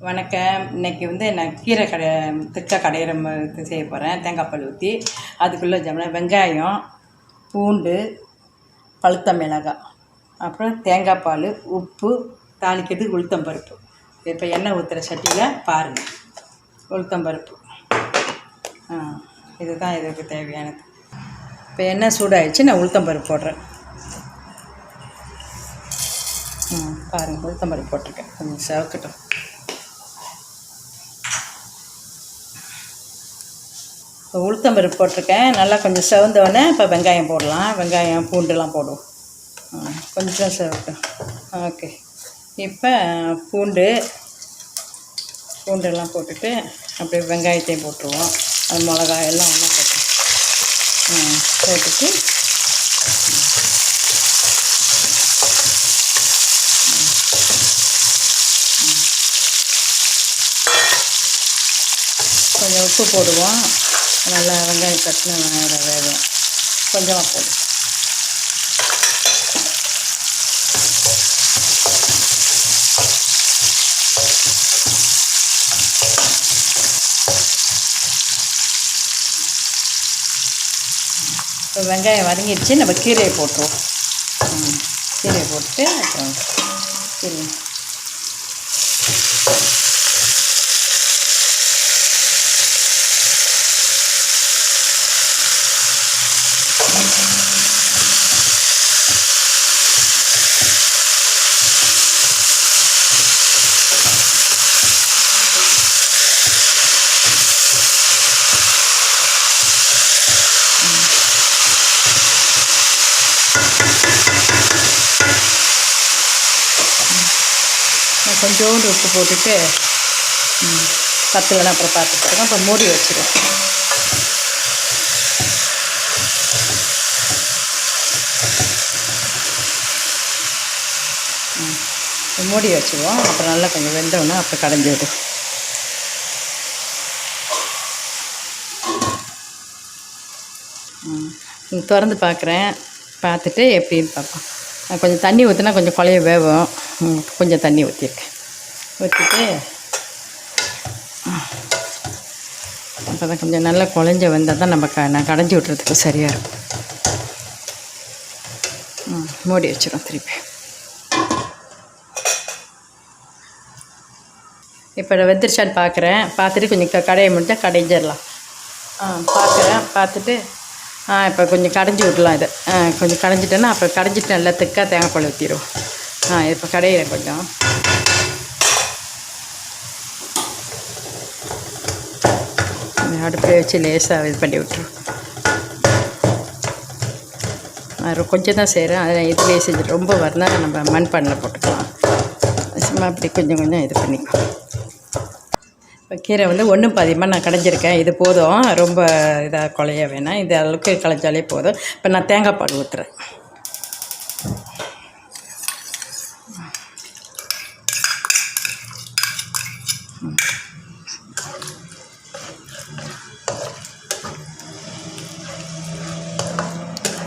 வணக்கம். இன்றைக்கி நான் கீரை திக்கா கடையிற செய்ய போகிறேன். தேங்காய் பால் ஊற்றி அதுக்குள்ளே வெங்காயம், பூண்டு, பழுத்த மிளகாய், அப்புறம் தேங்காய் பால், உப்பு, தாளிக்கிறதுக்கு உளுத்தம்பருப்பு. இப்போ எண்ணெய் ஊற்றுற சட்டியில் பாருங்கள், உளுத்தம்பருப்பு இதுதான் இதுக்கு தேவையானது. இப்போ எண்ணெய் சூடாகிடுச்சு, நான் உளுத்தம்பருப்பு போடுறேன். பாருங்கள், உளுத்தம்பருப்பு போட்டிருக்கேன். கொஞ்சம் செவக்கட்டும். இப்போ உளுத்தம்பருப்பு போட்டிருக்கேன், நல்லா கொஞ்சம் செவந்தோடனே இப்போ வெங்காயம் போடலாம். வெங்காயம் பூண்டுலாம் போடுவோம். கொஞ்சம் செவட்டும். ஓகே, இப்போ பூண்டெல்லாம் போட்டுட்டு அப்படியே வெங்காயத்தையும் போட்டுருவோம். அது மிளகாய் எல்லாம் ஒன்றா போட்டுட்டு கொஞ்சம் உப்பு போடுவோம். நல்லா வெங்காயம் கட்டின வேகும், கொஞ்சமாக போடும். இப்போ வெங்காயம் வதங்கிடுச்சு, நம்ம கீரையை போட்டுருவோம். கீரையை போட்டுட்டு அப்புறம் கீரை கொஞ்சோண்டு உப்பு போட்டுட்டு பத்துலனா அப்புறம் பார்த்துட்டு அப்போ மூடி வச்சிடும். மூடி வச்சுருவோம். அப்புறம் நல்லா கொஞ்சம் வெந்தோன்னா அப்புறம் கடைஞ்சி விடும். திறந்து பார்த்துட்டு எப்படின்னு பார்ப்போம். கொஞ்சம் தண்ணி ஊற்றினா கொஞ்சம் குழைய வேகும். கொஞ்சம் தண்ணி ஊற்றிருக்கேன். ஊற்றிட்டு அப்போ தான் கொஞ்சம் நல்லா குழஞ்ச வந்தால் தான் நம்ம நான் கடைஞ்சி விட்றதுக்கு சரியாக இருக்கும். மூடி வச்சிடும் திருப்பி. இப்போ நான் வெந்துருச்சான்னு பார்த்துட்டு கொஞ்சம் கடையை முடிஞ்சால் கடைஞ்சிடலாம். பார்த்துட்டு இப்போ கொஞ்சம் கடைஞ்சி விடலாம். இதை கொஞ்சம் கடைஞ்சிட்டேன்னா அப்புறம் கடைஞ்சிட்டு நல்லா திக்காக தேங்காய் பால் ஊற்றிடுவோம். இப்போ கடையிறேன். கொஞ்சம் அடுப்பில் வச்சு லேசாக இது பண்ணி விட்டுருவோம். கொஞ்சம் தான் செய்கிறேன், அதை இதுலேயே செஞ்சுட்டு ரொம்ப வரலாம் நம்ம மண்பானையில் போட்டுக்கலாம். சும்மா அப்படி கொஞ்சம் கொஞ்சம் இது பண்ணிக்கலாம். இப்போ கீரை 1 பாதியமாக நான் கடைஞ்சிருக்கேன். இது போதும், ரொம்ப இதாக குழைய வேணாம். இது அளவுக்கு களைஞ்சாலே போதும். இப்போ நான் தேங்காய் பால் ஊற்றுறேன்.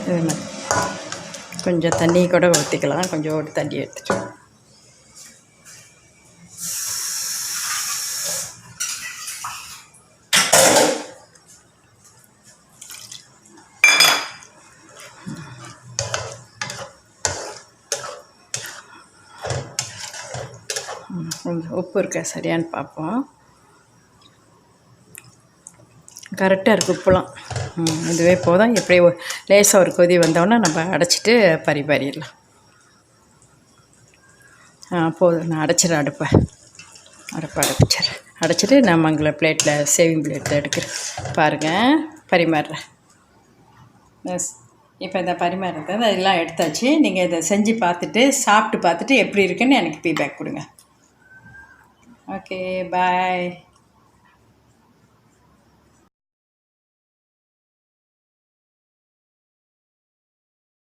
இது மாதிரி கொஞ்சம் தண்ணி கூட ஊற்றிக்கலாம். கொஞ்சம் தண்ணி எடுத்துட்டு கொஞ்சம் உப்பு இருக்க சரியான்னு பார்ப்போம். கரெக்டாக இருக்குது உப்புலாம். இதுவே போதும். எப்படி லேசாக ஒரு கொதி வந்தோடனே நம்ம அடைச்சிட்டு பரிமாறிடலாம். போதும். நான் அடைச்சிடறேன். அடுப்பை அடைச்சிட்றேன். அடைச்சிட்டு நான் மங்கள பிளேட்டில் சேவிங் பிளேட்டில் எடுக்கிறேன். பாருங்கள், பரிமாறுறேன். இப்போ இந்த பரிமாறுறது அதெல்லாம் எடுத்தாச்சு. நீங்கள் இதை செஞ்சு பார்த்துட்டு சாப்பிட்டு பார்த்துட்டு எப்படி இருக்குன்னு எனக்கு ஃபீட்பேக் கொடுங்க. ஓகே, பாய்.